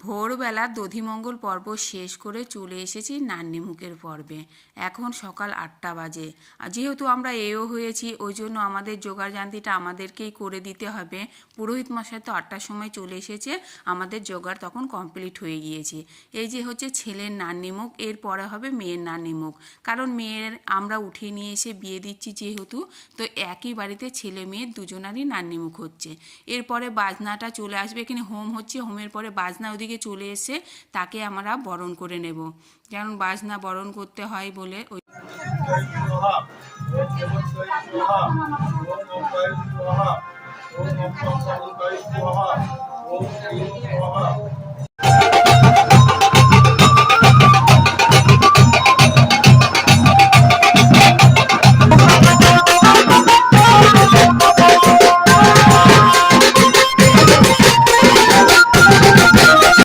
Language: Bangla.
ভোরবেলা দধিমঙ্গল পর্ব শেষ করে চলে এসেছি নান্নিমুখের পর্বে। এখন সকাল 8টা বাজে। যেহেতু আমরা এও হয়েছি, ওই জন্য আমাদের জোগাড়জান্তিটা আমাদেরকেই করে দিতে হবে। পুরোহিত মশাই তো 8টার সময় চলে এসেছে, আমাদের জোগাড় তখন কমপ্লিট হয়ে গিয়েছে। এই যে হচ্ছে ছেলের নান্নিমুখ, এরপরে হবে মেয়ের নান্নিমুখ। কারণ মেয়ের আমরা উঠিয়ে নিয়ে এসে বিয়ে দিচ্ছি যেহেতু, তো একই বাড়িতে ছেলে মেয়ের দুজনারই নান্নিমুখ হচ্ছে। এরপরে বাজনাটা চলে আসবে, এখানে হোম হচ্ছে, হোমের পরে বাজনা ওদিকে চলে এসে তাকে আমরা বরণ করে নেব, কারণ বাজনা বরণ করতে হয় বলে। ওই